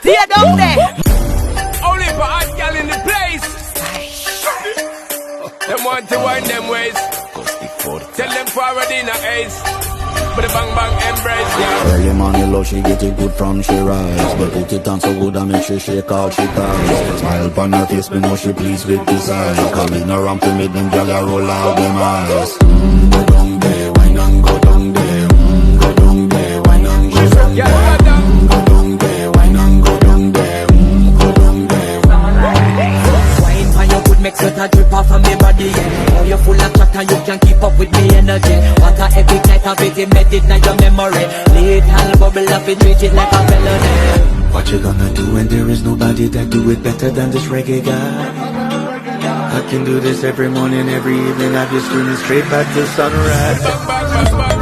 Stay down there. Only for hot gal in the place. Them want to wind them ways. Tell them forward in a ace. But the bang bang embrace, yeah. Early morning low, she get it good from she rise. But put it on so good I make she shake out she cries. Smile upon her face, me know she pleased with this eyes. Calling her around to make them gyal a roll out them eyes. Go down there, wine and go down there. Go down there, wine and go down there. Go down there, wine and go down there. Go down there. Wine for your good, make sweat a drip off of me body, yeah. Oh, you're full of chat and you can keep up with me energy. What a epic night of it, embedded in your memory. Little bubble up, it treat it like a melody. What you gonna do when there is nobody that do it better than this reggae guy? I can do this every morning, every evening. I've just screaming straight back to sunrise.